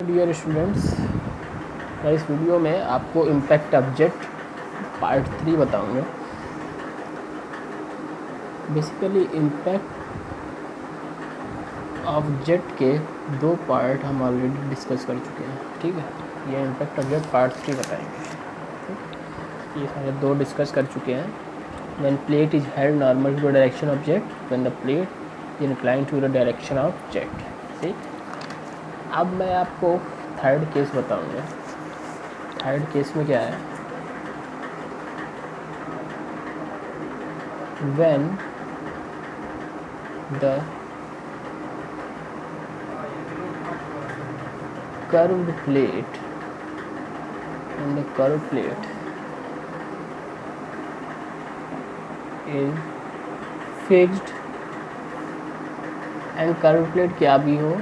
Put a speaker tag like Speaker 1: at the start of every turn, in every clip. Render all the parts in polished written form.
Speaker 1: Dear students, मैं इस video में आपको इम्पैक्ट ऑब्जेक्ट पार्ट 3 बताऊंगा। बेसिकली इम्पैक्ट ऑब्जेक्ट के दो पार्ट हम ऑलरेडी डिस्कस कर चुके हैं। ठीक है, ये इम्पैक्ट ऑब्जेक्ट पार्ट 3 बताएंगे। ये सारे दो डिस्कस कर चुके हैं। When plate is held normal to the direction object, when the plate is inclined to the direction of jet. ठीक, अब मैं आपको थर्ड केस बताऊंगा। थर्ड केस में क्या है, when the curved plate and the curved plate is fixed and curved plate क्या भी हो,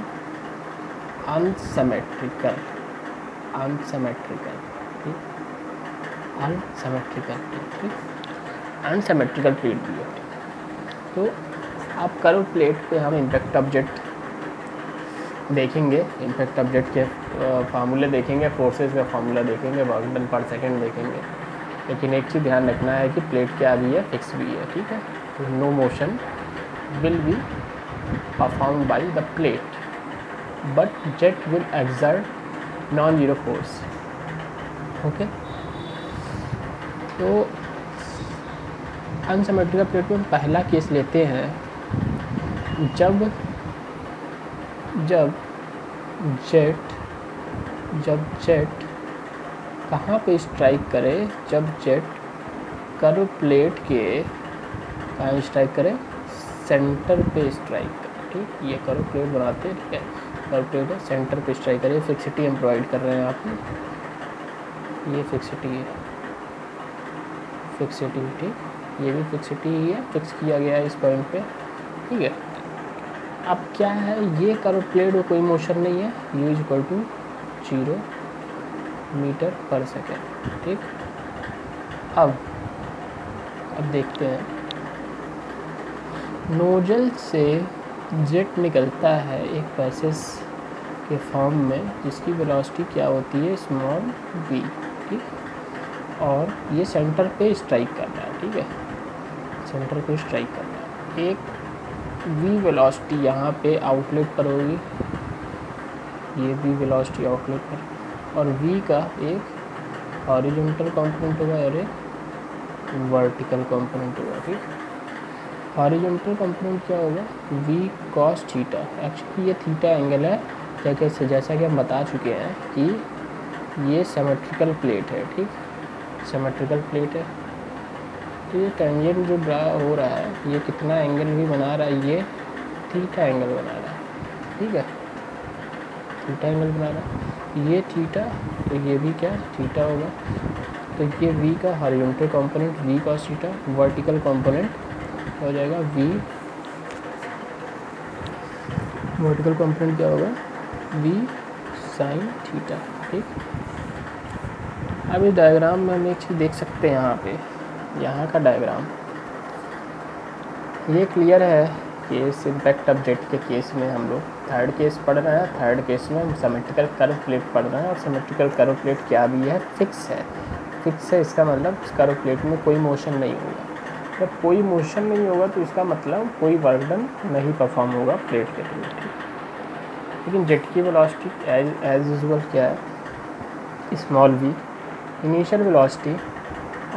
Speaker 1: unsymmetrical, ठीक, unsymmetrical plate भी है। तो आप कर्व प्लेट पे हम इम्पैक्ट ऑब्जेक्ट देखेंगे, इम्पैक्ट ऑब्जेक्ट के फार्मूले देखेंगे, फोर्सेस का फार्मूला देखेंगे, वर्क डन पर सेकेंड देखेंगे। लेकिन एक चीज़ ध्यान रखना है कि प्लेट क्या भी है, फिक्स भी है। ठीक है, तो no motion will be performed by the plate but jet will exert non zero force. Okay, तो अनसिमेट्रिकल प्लेट में पहला केस लेते हैं, जब जेट कहाँ पे स्ट्राइक करे, जब जेट कर्व प्लेट के कहाँ स्ट्राइक करे, सेंटर पे स्ट्राइक करे। ठीक, ये कर्व प्लेट बनाते हैं। ठीक है, कर्व प्लेट है, सेंटर पे स्ट्राइक करे। फिक्सिटी हम प्रोवाइड कर रहे हैं आपको, ये फिक्सिटी है, फिक्सिटी। ठीक, ये भी फिक्सिटी ही है, फिक्स किया गया है इस पॉइंट पे। ठीक है, अब क्या है, ये कर्व प्लेट में कोई मोशन नहीं है, u equal to 0 metre per second. ठीक, अब देखते हैं, नोजल से जेट निकलता है एक पैसेज के फॉर्म में, जिसकी वेलोसिटी क्या होती है, स्मॉल v। ठीक, और ये सेंटर पे स्ट्राइक कर रहा है। ठीक है, सेंटर पे स्ट्राइक कर रहा है। एक v वेलोसिटी यहाँ पे आउटलेट पर होगी, ये v वेलोसिटी आउटलेट पर, और v का एक हॉरिजॉन्टल कंपोनेंट होगा और एक वर्टिकल कंपोनेंट होगा। ठीक, हॉरिजॉन्टल कंपोनेंट क्या होगा, v cos थीटा। एक्चुअली ये थीटा एंगल है, जैसा कि हम बता चुके हैं कि ये सिमेट्रिकल प्लेट है। ठीक, सिमेट्रिकल प्लेट है, तो ये टेंजेंट जो ड्रा हो रहा है, ये कितना एंगल भी बना रहा है, ये थीटा एंगल बना रहा है। ठीक है, थीटा एंगल बना रहा है, ये थीटा, तो ये भी क्या थीटा होगा। तो ये v का horizontal component v cos theta, vertical component हो जाएगा v, वर्टिकल कंपोनेंट क्या होगा, v sin थीटा। ठीक, अब इस डायग्राम में हम एक चीज़ देख सकते हैं, यहाँ पे यहाँ का डायग्राम ये क्लियर है कि इस इम्पैक्ट ऑब्जेक्ट के केस में हम लोग थर्ड केस पढ़ रहे हैं। थर्ड केस में हम सिमेट्रिकल कर्व प्लेट पढ़ रहे हैं, और सिमेट्रिकल कर्व प्लेट क्या भी है, फिक्स है। फिक्स है, इसका मतलब कर्व प्लेट में कोई मोशन नहीं होगा। जब कोई मोशन नहीं होगा तो इसका मतलब कोई वर्क डन नहीं परफॉर्म होगा प्लेट के थ्रू। लेकिन जेट की वेलोसिटी एज यूजुअल क्या है, small v। Initial velocity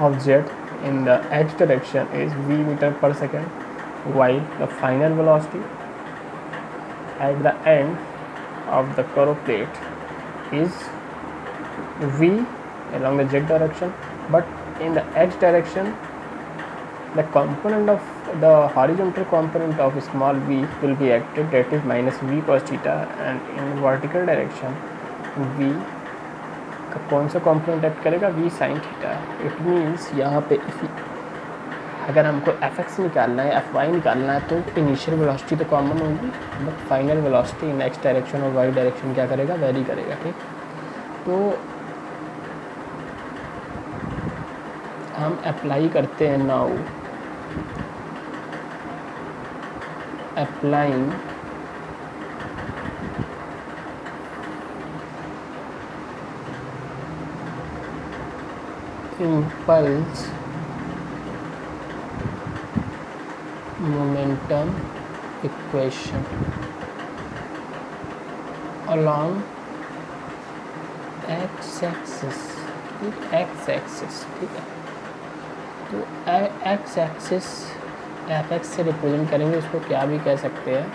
Speaker 1: of jet in the x direction is v meter per second, while the final velocity at the end of the curve plate is v along the z direction, but in the x direction the component of the horizontal component of small v will be acted, that is minus v cos theta, and in vertical direction v कौन सा component act करेगा, v sin theta. It means यहाँ पे अगर हमको fx निकालना है, fy निकालना है, तो इनिशियल वेलोसिटी तो कॉमन होगी, but final velocity in x direction और y डायरेक्शन क्या करेगा, वेरी करेगा। ठीक, तो हम अप्लाई करते हैं now, applying impulse momentum equation along x axis, x axis, ठीक है। तो x एक्सिस एफ एक्स से रिप्रेजेंट करेंगे, इसको क्या भी कह सकते हैं,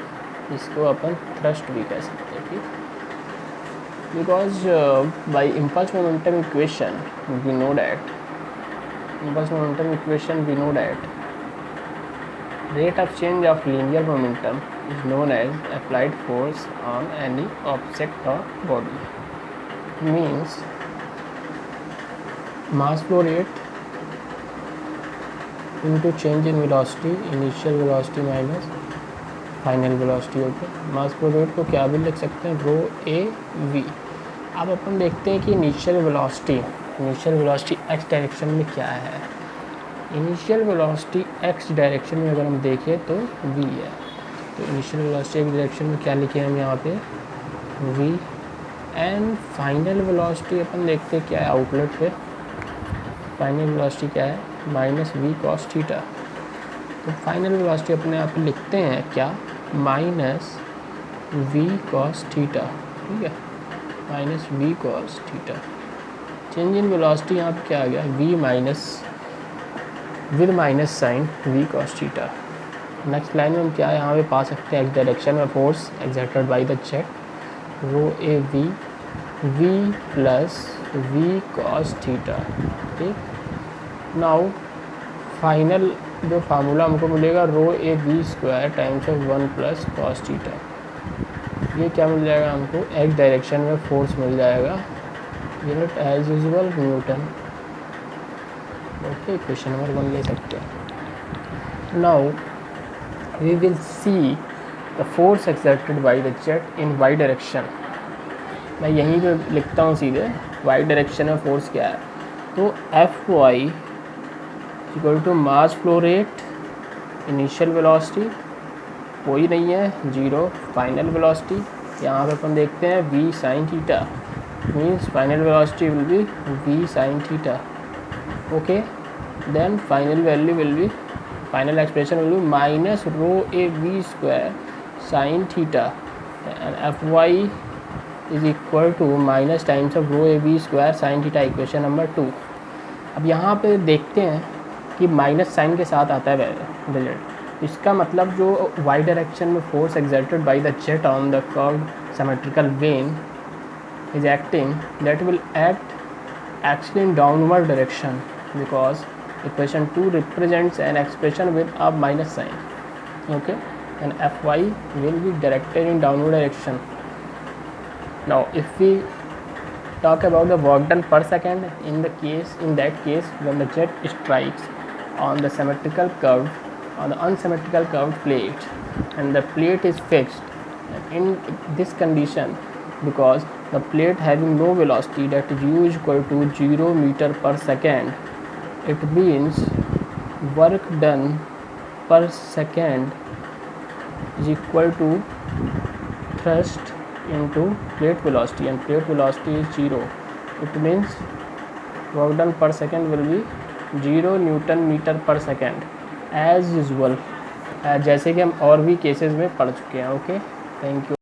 Speaker 1: इसको अपन थ्रस्ट भी कह सकते हैं, ठीक। Because by impulse momentum equation we know that rate of change of linear momentum is known as applied force on any object or body. Means mass flow rate into change in velocity, initial velocity minus final velocity, okay। mass flow rate को क्या भी लिख सकते हैं, रो a we. अब अपन देखते हैं कि इनिशियल वेलोसिटी एक्स डायरेक्शन में क्या है। इनिशियल वेलोसिटी एक्स डायरेक्शन में अगर हम देखें तो v है। तो इनिशियल वेलोसिटी एक्स डायरेक्शन में क्या लिखे हम यहाँ पे, v। एंड फाइनल वेलोसिटी अपन देखते हैं क्या है आउटलेट पे। फाइनल वेलोसिटी क्या है, माइनस वी कॉस थीटा। तो फाइनल वेलोसिटी अपने यहाँ पे लिखते हैं क्या, माइनस वी कॉस थीटा, ठीक है, minus v cos theta. Change in velocity यहाँ पे क्या आ गया, v minus with minus sine v cos theta. Next line में हम क्या यहाँ पे पा सकते हैं, एक्स डायरेक्शन में force exerted by the jet, rho a v, v plus v cos theta, ठीक। नाउ फाइनल जो फार्मूला हमको मिलेगा, rho a v square times of 1 plus cos theta. ये क्या मिल जाएगा हमको, एक्स डायरेक्शन में फोर्स मिल जाएगा, unit as usual newton, okay. Question number 1 ले सकते हैं। Now we will see the force exerted by the jet in y direction. मैं यहीं पे लिखता हूँ सीधे, वाई डायरेक्शन में फोर्स क्या है, तो F y equal to mass flow rate, initial velocity कोई नहीं है, 0, फाइनल वेलोसिटी यहाँ पे अपन देखते हैं v sine theta, means final velocity will be v sine theta, okay। then final value will be, final expression will be minus rho a v square sin theta and fy is equal to minus times of rho a v square sin theta, equation number 2। अब यहाँ पे देखते हैं कि minus sign के साथ आता है रिजल्ट, इसका मतलब जो वाई डायरेक्शन में force exerted by the jet on the curved symmetrical when is acting, that will act actually in downward direction, because equation 2 represents an expression with a minus sign, okay, and fy will be directed in downward direction. Now if we talk about the work done per second, in that case when the jet strikes on the symmetrical curve, on the unsymmetrical curved plate, and the plate is fixed, and in this condition, because the plate having no velocity, that is u is equal to 0 meter per second, it means work done per second is equal to thrust into plate velocity, and plate velocity is 0. It means work done per second will be 0 newton metre per second, as usual, जैसे कि हम और भी cases में पढ़ चुके हैं, okay. Thank you.